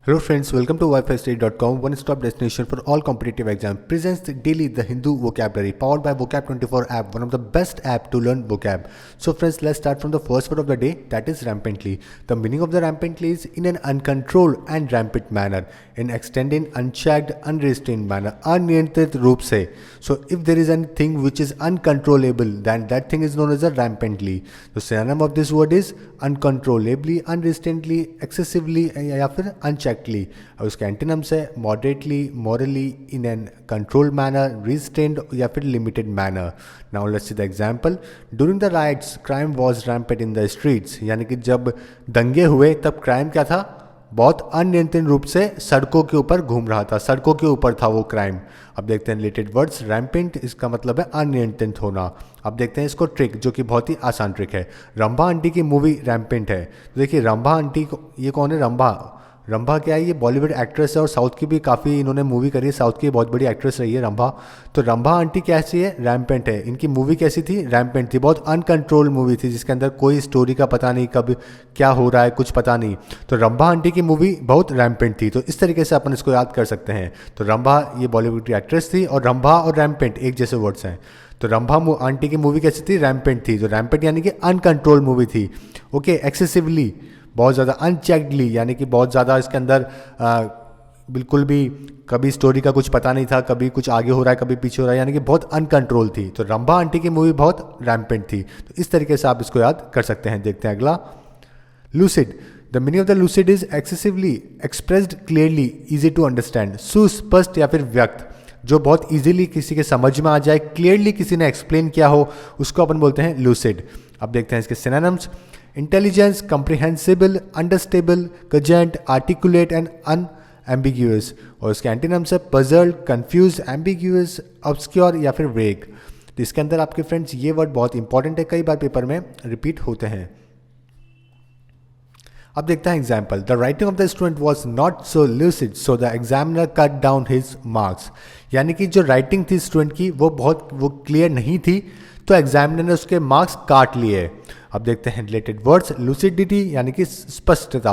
Hello friends, welcome to wifistudy.com, one-stop destination for all competitive exams. Presents daily the Hindu vocabulary powered by Vocab24 app, one of the best app to learn vocab. So friends, let's start from the first word of the day, that is rampantly. The meaning of the rampantly is in an uncontrolled and rampant manner, in extended, unchecked, unrestrained manner, अनियंत्रित रूप से. So if there is anything which is uncontrollable, then that thing is known as a rampantly. The synonym of this word is uncontrollably, unrestrainedly, excessively या फिर unchecked. और उसके antonyms है moderately, morally, in an controlled manner, restrained या फिर limited manner. Now let's see the example. During the rights crime was rampant in the streets, यानी कि जब दंगे हुए तब क्राइम क्या था, बहुत अनियंत्रित रूप से सड़कों के ऊपर घूम रहा था, सड़कों के ऊपर था वो क्राइम. अब देखते हैं रिलेटेड वर्ड्स. रैम्पेंट इसका मतलब है अनियंत्रित होना. अब देखते हैं इसको ट्रिक, जो कि बहुत ही आसान ट्रिक है. रंभा आंटी की मूवी रैम्पेंट है. तो देखिए रंभा आंटी को, ये कौन है रंभा क्या है, ये बॉलीवुड एक्ट्रेस है और साउथ की भी काफ़ी इन्होंने मूवी करी है, साउथ की बहुत बड़ी एक्ट्रेस रही है रंभा. तो रंभा आंटी कैसी है, रैम्पेंट है. इनकी मूवी कैसी थी, रैम्पेंट थी. बहुत अनकंट्रोल मूवी थी जिसके अंदर कोई स्टोरी का पता नहीं, कब क्या हो रहा है कुछ पता नहीं. तो रंभा आंटी की मूवी बहुत रैम्पेंट थी. तो इस तरीके से अपन इसको याद कर सकते हैं. तो रंभा ये बॉलीवुड की एक्ट्रेस थी और रंभा और रैम्पेंट एक जैसे वर्ड्स हैं. तो रंभा आंटी की मूवी कैसी थी, रैम्पेंट थी. तो रैम्पेंट यानी कि अनकंट्रोल मूवी थी. ओके, एक्सेसिवली, बहुत ज़्यादा, अनचेक्डली यानी कि बहुत ज़्यादा इसके अंदर बिल्कुल भी कभी स्टोरी का कुछ पता नहीं था, कभी कुछ आगे हो रहा है कभी पीछे हो रहा है, यानी कि बहुत अनकंट्रोल थी. तो रंभा आंटी की मूवी बहुत रैम्पेंट थी. तो इस तरीके से आप इसको याद कर सकते हैं. देखते हैं अगला. Lucid. The meaning of the lucid is excessively expressed clearly easy to understand. सुस्पष्ट या फिर व्यक्त, जो बहुत इजीली किसी के समझ में आ जाए, क्लियरली किसी ने एक्सप्लेन किया हो, उसको अपन बोलते हैं लूसिड. अब देखते हैं इसके synonyms. Intelligence, comprehensible, understandable, cogent, articulate and unambiguous. और इसके एंटीनम्स है पजल्ड, कंफ्यूज, एम्बिग्यूअस, ऑब्सक्योर या फिर वेग. तो इसके अंदर आपके फ्रेंड्स ये वर्ड बहुत इंपॉर्टेंट है, कई बार पेपर में रिपीट होते हैं. अब देखते हैं example. The writing of the student was not so lucid so the examiner cut down his marks. यानी कि जो राइटिंग थी स्टूडेंट की वो क्लियर नहीं थी, तो एग्जामिनर ने उसके मार्क्स काट लिए. अब देखते हैं रिलेटेड वर्ड्स. लूसिडिटी यानी कि स्पष्टता.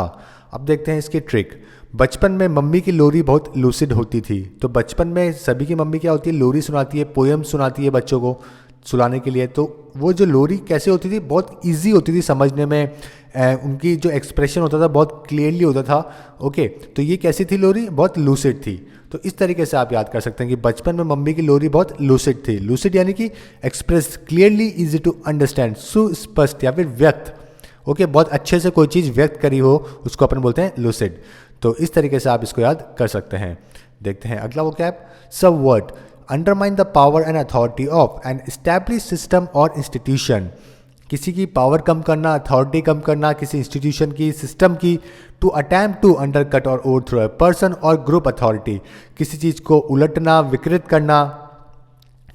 अब देखते हैं इसकी ट्रिक. बचपन में मम्मी की लोरी बहुत लूसिड होती थी. तो बचपन में सभी की मम्मी क्या होती है, लोरी सुनाती है, पोएम सुनाती है बच्चों को सुलाने के लिए. तो वो जो लोरी कैसे होती थी, बहुत इजी होती थी समझने में, उनकी जो एक्सप्रेशन होता था बहुत क्लियरली होता था. ओके, तो ये कैसी थी लोरी, बहुत लूसिड थी. तो इस तरीके से आप याद कर सकते हैं कि बचपन में मम्मी की लोरी बहुत लूसिड थी. लूसिड यानी कि express clearly, easy to understand, सुस्पष्ट या फिर व्यक्त. ओके, बहुत अच्छे से कोई चीज़ व्यक्त करी हो उसको अपन बोलते हैं लूसिड. तो इस तरीके से आप इसको याद कर सकते हैं. देखते हैं अगला vocab. Subvert. Undermine the power and authority of N establish system और इंस्टीट्यूशन. किसी की पावर कम करना, अथॉरिटी कम करना, किसी इंस्टीट्यूशन की, सिस्टम की. टू अटैम्प्ट टू अंडरकट और ओवरथ्रो ए पर्सन और ग्रुप अथॉरिटी. किसी चीज़ को उलटना, विकृत करना,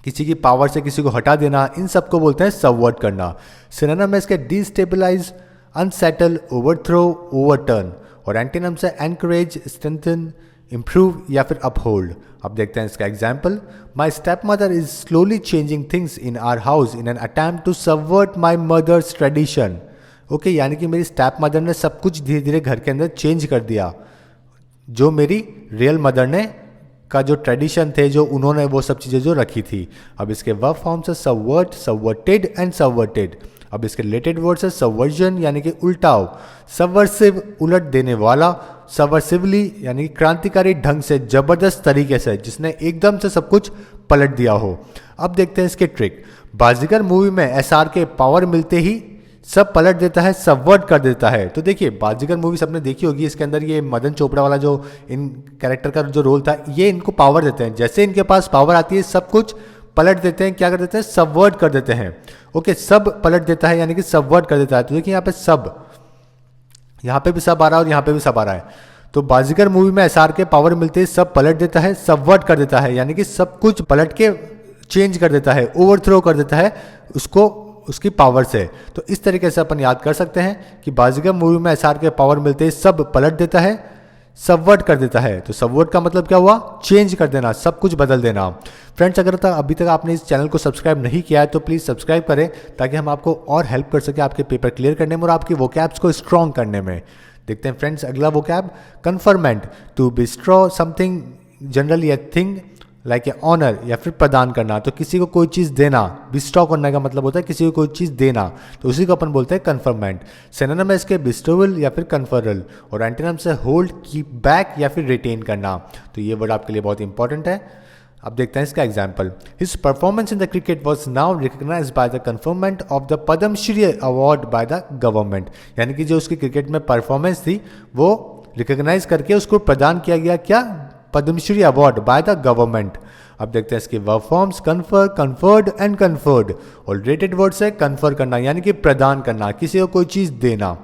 किसी की पावर से किसी को हटा देना, इन सब को बोलते हैं सबवर्ट करना. सिनोनिम है इसके डिस्टेबलाइज, अनसेटल, ओवरथ्रो, ओवरटर्न. और एंटीनम्स है एनकरेज, स्ट्रेंथन, इम्प्रूव या फिर अपहोल्ड. अब देखते हैं इसका example. My step mother is slowly changing things in our house in an attempt to subvert my mother's tradition. Okay, यानी कि मेरी स्टेप मदर ने सब कुछ धीरे धीरे घर के अंदर चेंज कर दिया, जो मेरी रियल मदर ने का जो ट्रेडिशन थे, जो उन्होंने वो सब चीज़ें जो रखी थी. अब इसके वर्ब फॉर्म्स है सबवर्ट, सबवर्टेड एंड सबवर्टेड. अब इसके रिलेटेड वर्ड्स है सबवर्जन यानी कि उल्टाव, सबवर्सिव उलट देने वाला, सबवर्सिवली यानी कि क्रांतिकारी ढंग से, जबरदस्त तरीके से, जिसने एकदम से सब कुछ पलट दिया हो. अब देखते हैं इसके ट्रिक. बाजीगर मूवी में एसआर के पावर मिलते ही सब पलट देता है, सबवर्ट कर देता है. तो देखिए बाजीगर मूवी सबने देखी होगी, इसके अंदर ये मदन चोपड़ा वाला जो इन कैरेक्टर का जो रोल था, ये इनको पावर देते हैं. जैसे इनके पास पावर आती है सब कुछ पलट देते हैं. क्या कर देते हैं, सबवर्ट कर देते हैं. ओके, सब पलट देता है यानी कि सबवर्ट कर देता है. तो देखिए यहाँ पे सब, यहाँ पे भी सब आ रहा है और यहाँ पे भी सब आ रहा है. तो बाजीगर मूवी में एसआर के पावर मिलते ही सब पलट देता है, सबवर्ट कर देता है, यानी कि सब कुछ पलट के चेंज कर देता है, ओवरथ्रो कर देता है उसको, उसकी पावर से. तो इस तरीके से अपन याद कर सकते हैं कि बाजीगर मूवी में एसआर के पावर मिलते ही सब पलट देता है, सबवर्ट कर देता है. तो सबवर्ट का मतलब क्या हुआ, चेंज कर देना, सब कुछ बदल देना. फ्रेंड्स, अगर अभी तक आपने इस चैनल को सब्सक्राइब नहीं किया है तो प्लीज़ सब्सक्राइब करें, ताकि हम आपको और हेल्प कर सकें आपके पेपर क्लियर करने में और आपकी वोकैब्स को स्ट्रॉन्ग करने में. देखते हैं फ्रेंड्स अगला vocab, conferment, to bestow something generally a thing like a honour, या फिर प्रदान करना। तो किसी को कोई चीज़ देना, बिस्ट्रॉ करने का मतलब होता है किसी को कोई चीज़ देना, तो उसी को अपन बोलते हैं कन्फर्मेंट। सिनोनिम है इसके बिस्टोवल या फिर कन्फरल, और एंटोनिम से होल्ड, कीप बैक या फिर रिटेन करना। तो ये वर्ड आपके लिए बहुत इंपॉर्टेंट है। अब देखते हैं इसका example, his performance in the cricket was now recognise by the conferment of the Padmashri award by the government, यानी कि जो उसकी क्रिकेट में परफॉर्मेंस थी वो रिकग्नाइज करके उसको प्रदान किया गया, क्या, Padmashri award by the government. अब देखते हैं इसके verb forms, confer, conferred and conferred, और रिलेटेड वर्ड से कन्फर करना यानी कि प्रदान करना, किसी को कोई चीज़ देना।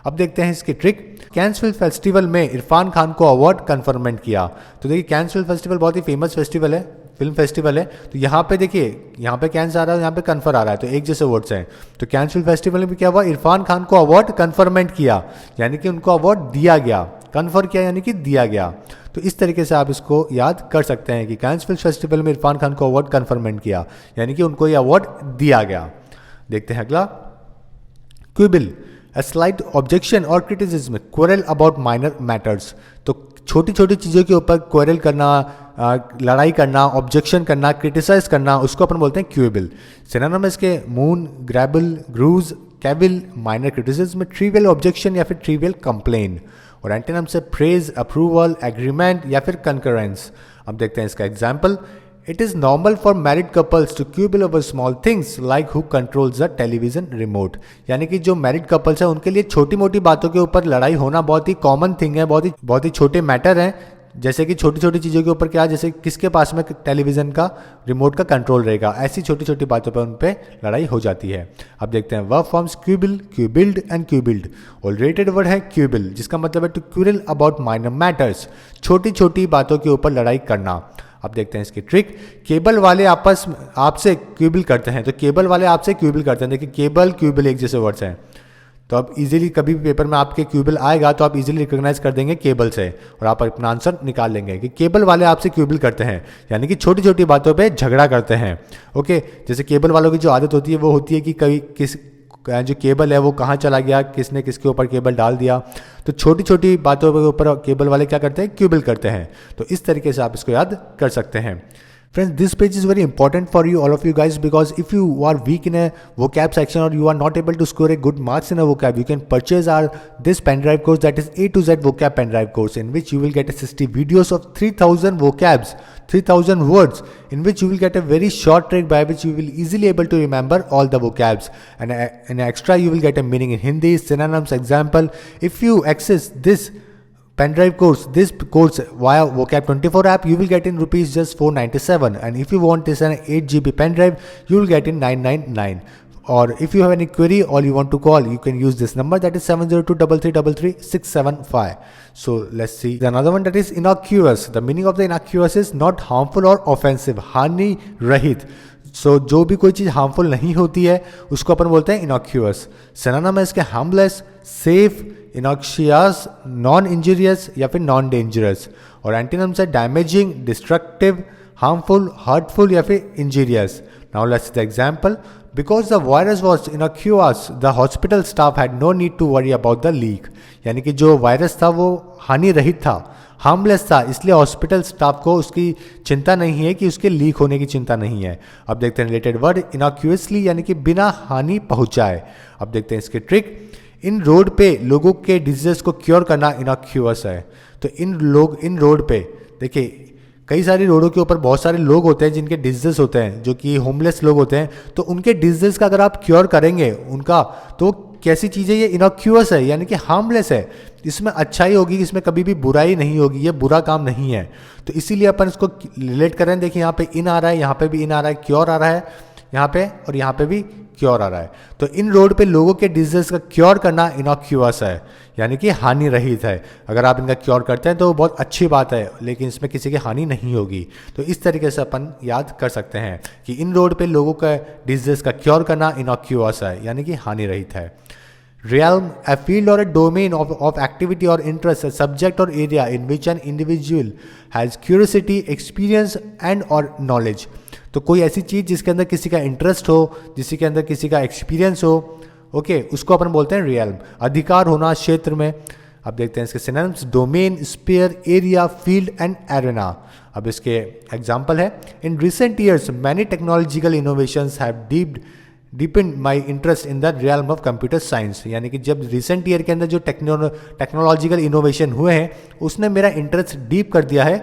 अब देखते हैं इसकी ट्रिक, कैंस फिल्म फेस्टिवल में इरफान खान को अवार्ड कन्फर्मेंट किया। तो देखिए कैंस फिल्म फेस्टिवल बहुत ही फेमस फेस्टिवल है, फिल्म फेस्टिवल है। तो यहाँ पे देखिए, यहाँ पे कैंस आ रहा है, यहाँ पे कन्फर आ रहा है, तो एक जैसे वर्ड्स हैं। तो कैंस फिल्म फेस्टिवल में क्या हुआ, इरफान खान को अवार्ड कन्फर्मेंट किया, यानी कि उनको अवार्ड दिया गया, कन्फर किया यानी कि दिया गया। तो इस तरीके से आप इसको याद कर सकते हैं कि कैंस फिल्म फेस्टिवल में इरफान खान को अवार्ड कन्फर्मेंट किया, यानी कि उनको ये अवार्ड दिया गया। देखते हैं अगला, क्विबल, A slight objection or criticism, quarrel about minor matters। तो छोटी छोटी चीज़ों के ऊपर क्वेरल करना, लड़ाई करना, ऑब्जेक्शन करना, क्रिटिसाइज करना, उसको अपन बोलते हैं क्यूबल। सिनोनिम है इसके moan, grumble, grouse, cavil, minor criticism, trivial objection या फिर ट्रिवियल कंप्लेन, और एंटोनिम से प्रेज, अप्रूवल, एग्रीमेंट या फिर कंकरेंस। अब देखते हैं इसका example, It is normal for married couples to quibble over small things like who controls the television remote। यानी कि जो मैरिड कपल्स हैं उनके लिए छोटी मोटी बातों के ऊपर लड़ाई होना बहुत ही कॉमन थिंग है, बहुत ही छोटे मैटर हैं। जैसे कि छोटी छोटी चीज़ों के ऊपर क्या, जैसे किसके पास में टेलीविज़न का रिमोट का कंट्रोल रहेगा, ऐसी छोटी छोटी बातों पर उन पर लड़ाई हो जाती है। अब देखते हैं verb forms, quibble, quibbled and quibbled, और रिलेटेड वर्ड है क्यूबिल, जिसका मतलब है to quarrel about minor matters, छोटी छोटी बातों के ऊपर लड़ाई करना। अब देखते हैं इसकी ट्रिक, केबल वाले आपसे क्यूबिल करते हैं। तो केबल वाले आपसे क्यूबिल करते हैं, देखिए केबल, क्यूबिल एक जैसे वर्ड्स हैं। तो आप इजीली कभी भी पेपर में आपके क्यूबिल आएगा तो आप इजीली रिकॉग्नाइज कर देंगे केबल से, और आप अपना आंसर निकाल लेंगे कि केबल वाले आपसे क्यूबिल करते हैं, यानी कि छोटी छोटी बातों पे झगड़ा करते हैं। ओके, जैसे केबल वालों की जो आदत होती है वो होती है कि कभी जो केबल है वो कहाँ चला गया, किसने किसके ऊपर केबल डाल दिया। तो छोटी छोटी बातों के ऊपर केबल वाले क्या करते हैं, क्यूबिल करते हैं। तो इस तरीके से आप इसको याद कर सकते हैं। Friends, this page is very important for you, all of you guys, because if you are weak in a vocab section or you are not able to score a good marks in a vocab, you can purchase this pen drive course, that is A to Z vocab pen drive course, in which you will get a 60 videos of 3000 vocabs, 3000 words, in which you will get a very short trick by which you will easily able to remember all the vocabs, and extra you will get a meaning in Hindi, synonyms, example. If you access this pen drive course, this course via vocab 24 app, you will get in rupees just 497, and if you want this an 8 GB pen drive, you will get in 999. Or if you have any query or you want to call, you can use this number, that is 70233333675. So let's see another one, that is innocuous. The meaning of the innocuous is not harmful or offensive, हानि रहित। सो जो भी कोई चीज़ harmful नहीं होती है उसको अपन बोलते हैं इनॉक्यूअस। सिनोनिम है इसके harmless, safe, innocuous, non injurious या फिर नॉन डेंजरस, और एंटीनम्स है डैमेजिंग, डिस्ट्रक्टिव, हार्मफुल, हर्टफुल या फिर injurious. Now let's the example, because the virus was innocuous the hospital staff had no need to worry about the leak. यानी कि जो virus था वो हानि रहित था, हार्मलेस था, इसलिए हॉस्पिटल स्टाफ को उसकी चिंता नहीं है कि उसके लीक होने की चिंता नहीं है। अब देखते हैं रिलेटेड वर्ड, इनॉक्यूअसली यानी कि बिना हानि पहुंचाए। अब देखते हैं इसकी ट्रिक, इन रोड पे लोगों के डिजीजेस को क्योर करना इनॉक्यूअस है। तो इन रोड पे देखिए कई सारी रोडों के ऊपर बहुत सारे लोग होते हैं जिनके डिजीजेस होते हैं, जो कि होमलेस लोग होते हैं। तो उनके डिजीजेस का अगर आप क्योर करेंगे उनका, तो कैसी चीज़ है ये, इनॉक्यूअस है, यानी कि हार्मलेस है, इसमें अच्छाई होगी, इसमें कभी भी बुराई नहीं होगी, ये बुरा काम नहीं है। तो इसीलिए अपन इसको रिलेट करें। देखिए यहाँ पे इन आ रहा है, यहाँ पे भी इन आ रहा है, क्योर आ रहा है यहाँ पे, और यहाँ पे भी क्योर आ रहा है। तो इन रोड पे लोगों के डिजीज का क्योर करना इनॉक्यूअस है, यानी कि हानि रहित है। अगर आप इनका क्योर करते हैं तो बहुत अच्छी बात है, लेकिन इसमें किसी की हानि नहीं होगी। तो इस तरीके से अपन याद कर सकते हैं कि इन रोड पे लोगों का डिजीज का क्योर करना इनॉक्यूअस है, यानी कि हानि रहित है। Realm, a field or a domain of activity or interest, a subject or area in which an individual has curiosity, experience and or knowledge। तो कोई ऐसी चीज़ जिसके अंदर किसी का इंटरेस्ट हो, जिसके अंदर किसी का एक्सपीरियंस हो, ओके, उसको अपन बोलते हैं रियल्म। अधिकार होना क्षेत्र में, अब देखते हैं इसके synonyms, domain, sphere, area, field and arena. अब इसके एग्जाम्पल है, in recent years many technological innovations have deepened my interest in the realm of computer science. यानी कि जब रिसेंट ईयर के अंदर जो टेक्नोलॉजिकल इनोवेशन हुए हैं उसने मेरा इंटरेस्ट डीप कर दिया है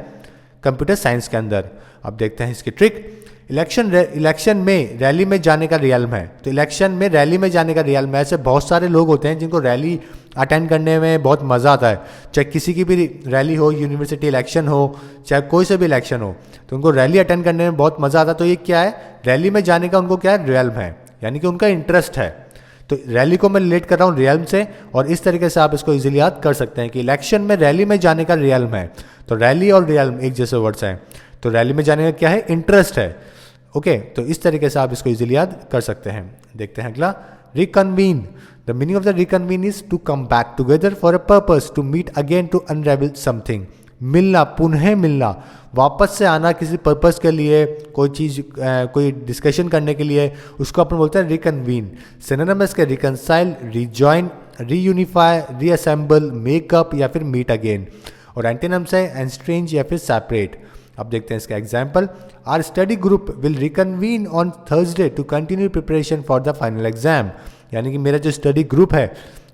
कंप्यूटर साइंस के अंदर। अब देखते हैं इसकी ट्रिक, इलेक्शन में रैली में जाने का रियल्म है। तो इलेक्शन में रैली में जाने का रियल्म है, ऐसे बहुत सारे लोग होते हैं जिनको रैली अटेंड करने में बहुत मज़ा आता है। चाहे किसी की भी रैली हो, यूनिवर्सिटी इलेक्शन हो, चाहे कोई से भी इलेक्शन हो, तो उनको रैली अटेंड करने में बहुत मज़ा आता है। तो ये क्या है, रैली में जाने का उनको क्या है, रियल्म है, यानी कि उनका इंटरेस्ट है। तो रैली को मैं रिलेट कर रहा हूँ रियल्म से, और इस तरीके से आप इसको इजीली याद कर सकते हैं कि इलेक्शन में रैली में जाने का रियल्म है। तो रैली और रियल्म एक जैसे वर्ड्स हैं, तो रैली में जाने का क्या है, इंटरेस्ट है। ओके, तो इस तरीके से आप इसको इजीली याद कर सकते हैं। देखते हैं अगला, reconvene. The meaning of the reconvene is to come back together for a purpose, to meet again, to unravel something. मिलना, पुनः मिलना, वापस से आना किसी पर्पस के लिए, कोई चीज़ कोई डिस्कशन करने के लिए, उसको अपन बोलते हैं रिकन्वीन। सिनोनिम्स के reconcile, rejoin, reunify, reassemble, makeup या फिर मीट अगेन। और एंटीनम्स है एंस्ट्रेंज या फिर सेपरेट। अब देखते हैं इसका example, our study group will reconvene on Thursday to continue preparation for the final exam. यानी कि मेरा जो स्टडी ग्रुप है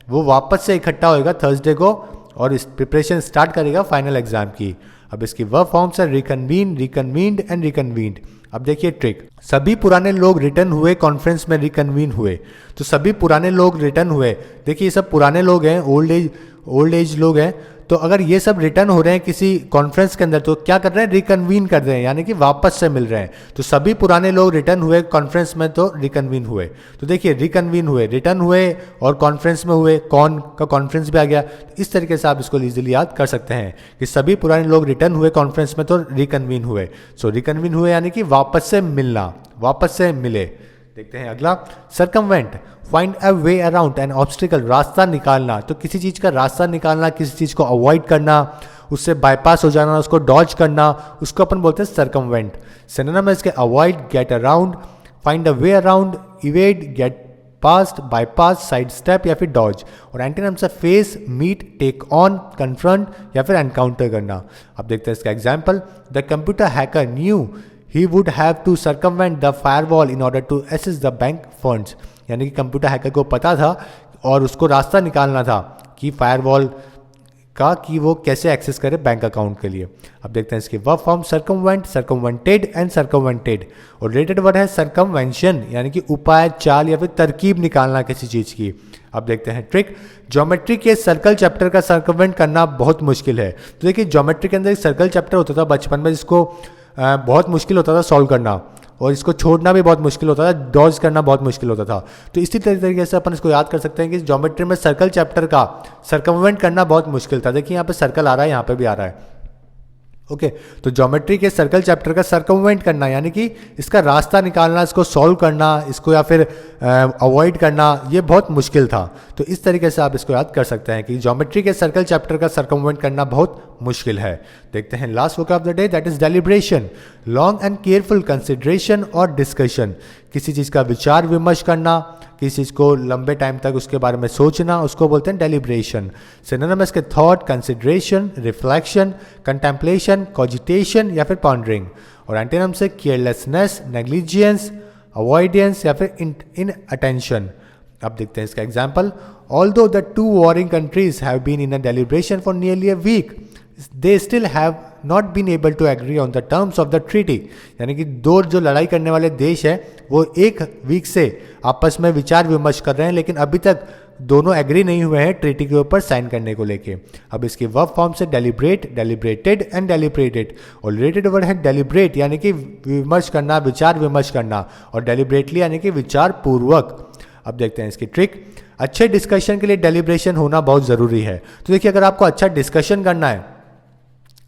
वो वापस से इकट्ठा होएगा थर्सडे को और इस प्रिपरेशन स्टार्ट करेगा फाइनल एग्जाम की। अब इसकी वर्ब फॉर्म्स है रिकन्वीन, रिकन्वीन्ड एंड रिकन्वीन्ड। अब देखिए ट्रिक, सभी पुराने लोग रिटर्न हुए, कॉन्फ्रेंस में रिकन्वीन हुए। तो सभी पुराने लोग रिटर्न हुए, देखिए ये सब पुराने लोग हैं, ओल्ड एज लोग हैं। तो अगर ये सब रिटर्न हो रहे हैं किसी कॉन्फ्रेंस के अंदर, तो क्या कर रहे हैं, रिकन्वीन कर रहे हैं, यानी कि वापस से मिल रहे हैं। तो सभी पुराने लोग रिटर्न हुए कॉन्फ्रेंस में, तो रिकन्वीन हुए। तो देखिए रिकन्वीन हुए, रिटर्न हुए और कॉन्फ्रेंस में हुए, कौन का कॉन्फ्रेंस भी आ गया। तो इस तरीके से आप इसको इजीली याद कर सकते हैं कि सभी पुराने लोग रिटर्न हुए कॉन्फ्रेंस में, तो रिकन्वीन हुए। सो रिकन्वीन हुए यानी कि वापस से मिलना, वापस से मिले। देखते हैं अगला, circumvent, find a way around an obstacle, रास्ता निकालना। तो किसी चीज़ का रास्ता निकालना, किसी चीज़ को अवॉइड करना, उससे बाईपास हो जाना, उसको डॉज करना, उसको अपन बोलते हैं सर्कमवेंट। सिनोनिम है इसके avoid, get around, find a way around, evade, get past, bypass, side step या फिर डॉज। और एंटीनम्स है face, meet, take on, confront या फिर एनकाउंटर करना। अब देखते हैं इसका example, the computer hacker knew he would have to circumvent the firewall in order to access the bank funds। यानी कि कंप्यूटर हैकर को पता था और उसको रास्ता निकालना था कि फायरवॉल का, कि वो कैसे एक्सेस करे बैंक अकाउंट के लिए। अब देखते हैं इसके वर्ब फॉर्म, सर्कमवेंट, सर्कमवेंटेड एंड सर्कमवेंटेड। और रिलेटेड वर्ड है सर्कमवेंशन, यानी कि उपाय, चाल या फिर तरकीब निकालना किसी चीज़ की। अब देखते हैं ट्रिक, ज्योमेट्री के सर्कल चैप्टर का सर्कमवेंट करना बहुत मुश्किल है। तो देखिए ज्योमेट्री के अंदर एक सर्कल चैप्टर होता था बचपन में, जिसको बहुत मुश्किल होता था सॉल्व करना, और इसको छोड़ना भी बहुत मुश्किल होता था, डॉज करना बहुत मुश्किल होता था। तो इसी तरीके से अपन इसको याद कर सकते हैं कि ज्योमेट्री में सर्कल चैप्टर का सर्कमवेंट करना बहुत मुश्किल था। देखिए यहाँ पे सर्कल आ रहा है, यहाँ पे भी आ रहा है। ओके, तो ज्योमेट्री के सर्कल चैप्टर का सर्कमवेंट करना, यानी कि इसका रास्ता निकालना, इसको सॉल्व करना, इसको या फिर अवॉइड करना, ये बहुत मुश्किल था। तो इस तरीके से आप इसको याद कर सकते हैं कि ज्योमेट्री के सर्कल चैप्टर का सर्कमवेंट करना बहुत मुश्किल है। देखते हैं last work of the day, that is deliberation, long and careful consideration और डिस्कशन। किसी चीज़ का विचार विमर्श करना, किसी चीज़ को लंबे टाइम तक उसके बारे में सोचना, उसको बोलते हैं डेलिब्रेशन। सिनोनिम इसके थॉट, कंसिडरेशन, रिफ्लेक्शन, कंटेम्पलेशन, कॉजिटेशन या फिर पॉन्डरिंग। और एंटीनम से केयरलेसनेस, नेग्लिजेंस, अवॉइडेंस या फिर इन अटेंशन। अब देखते हैं इसका example, although the two warring countries have been in a deliberation for nearly a week, they still have not been able to agree on the terms of the treaty. यानी कि दो जो लड़ाई करने वाले देश हैं वो एक वीक से आपस में विचार विमर्श कर रहे हैं, लेकिन अभी तक दोनों एग्री नहीं हुए हैं ट्रीटी के ऊपर साइन करने को लेके। अब इसकी वर्ब फॉर्म से डेलिब्रेट, डेलिब्रेटेड एंड डेलिब्रेटेड। और रिलेटेड वर्ड है डेलिब्रेट, यानी कि विमर्श करना, विचार विमर्श करना, और डेलिब्रेटली यानी कि विचार पूर्वक। अब देखते हैं इसकी ट्रिक, अच्छे डिस्कशन के लिए डेलिब्रेशन होना बहुत ज़रूरी है। तो देखिए अगर आपको अच्छा डिस्कशन करना है,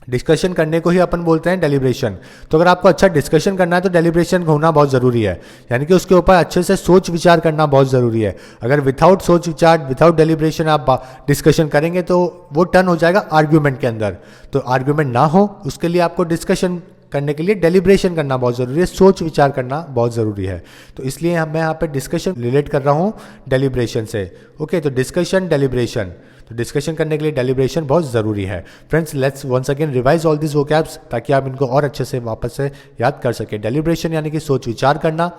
डिस्कशन करने को ही अपन बोलते हैं डेलिब्रेशन, तो अगर आपको अच्छा डिस्कशन करना है तो डेलिब्रेशन होना बहुत ज़रूरी है, यानी कि उसके ऊपर अच्छे से सोच विचार करना बहुत ज़रूरी है। अगर विदाउट सोच विचार, विदाउट डेलिब्रेशन आप डिस्कशन करेंगे तो वो टर्न हो जाएगा आर्ग्यूमेंट के अंदर। तो आर्ग्यूमेंट ना हो उसके लिए आपको डिस्कशन करने के लिए डेलिब्रेशन करना बहुत ज़रूरी है, सोच विचार करना बहुत ज़रूरी है। तो इसलिए मैं यहाँ पे डिस्कशन रिलेट कर रहा हूँ डेलिब्रेशन से। ओके, तो डिस्कशन डेलिब्रेशन, तो डिस्कशन करने के लिए डेलिब्रेशन बहुत ज़रूरी है। Friends, let's once again revise all this vocabs ताकि आप इनको और अच्छे से वापस से याद कर सकें। डेलिब्रेशन यानी कि सोच विचार करना,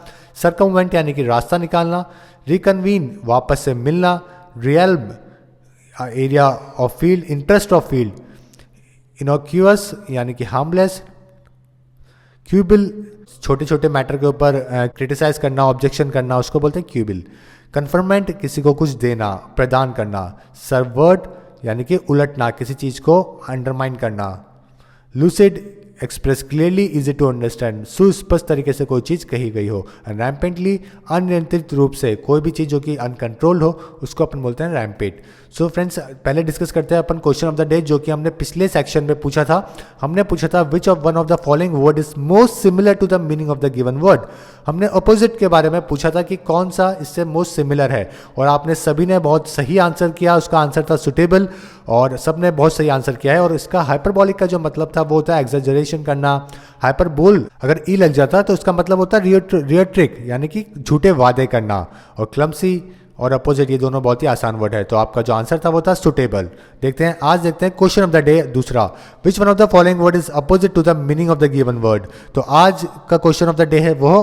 सर्कमवेंट यानी कि रास्ता निकालना, रिकन्वीन वापस से मिलना, realm area of field, interest of field, innocuous यानी कि हार्मलेस, क्यूबिल छोटे छोटे मैटर के ऊपर क्रिटिसाइज करना, ऑब्जेक्शन करना, उसको बोलते हैं क्यूबिल। कन्फर्मेंट किसी को कुछ देना, प्रदान करना। सबवर्ट यानी कि उलटना, किसी चीज़ को अंडरमाइन करना। Lucid express clearly, easy to understand, सुस्पष्ट तरीके से कोई चीज़ कही गई हो। रैम्पेंटली, अनियंत्रित रूप से, कोई भी चीज़ जो कि अनकंट्रोल्ड हो उसको अपन बोलते हैं रैम्पेट। सो फ्रेंड्स, पहले डिस्कस करते हैं अपन क्वेश्चन ऑफ द डे, जो कि हमने पिछले सेक्शन में पूछा था। हमने पूछा था which of one of the following word is most similar to the meaning of the given word. हमने अपोजिट के बारे में पूछा था कि कौन सा इससे मोस्ट सिमिलर है, और आपने सभी ने बहुत सही आंसर किया। उसका आंसर था सुटेबल, और सबने बहुत सही आंसर किया है। और इसका हाइपरबॉलिक का जो मतलब था वो होता है एग्जैजरेशन करना। हाइपरबोल अगर ई लग जाता तो उसका मतलब होता है रियट्रिक यानी कि झूठे वादे करना। और क्लमसी और अपोजिट ये दोनों बहुत ही आसान वर्ड है। तो आपका जो आंसर था वो था सुटेबल। देखते हैं क्वेश्चन ऑफ द डे दूसरा, which one of the following word is opposite to the meaning of the given word. तो आज का क्वेश्चन ऑफ द डे है वो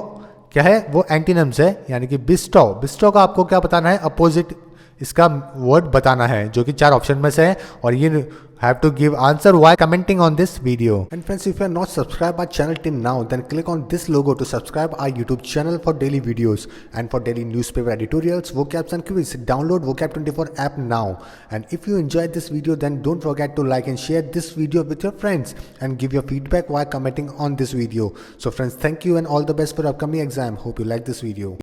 क्या है, वो एंटीनम्स है, यानी कि बिस्टो। बिस्टो का आपको क्या बताना है, अपोजिट इसका वर्ड बताना है, जो कि 4 ऑप्शन में से है। और ये have to give answer while commenting on this video. And friends, if you are not subscribed our channel till now, then click on this logo to subscribe our YouTube channel for daily videos and for daily newspaper editorials, vocabs and quiz. Download Vocab24 app now. And if you enjoyed this video, then don't forget to like and share this video with your friends and give your feedback while commenting on this video. So friends, thank you and all the best for upcoming exam. Hope you like this video.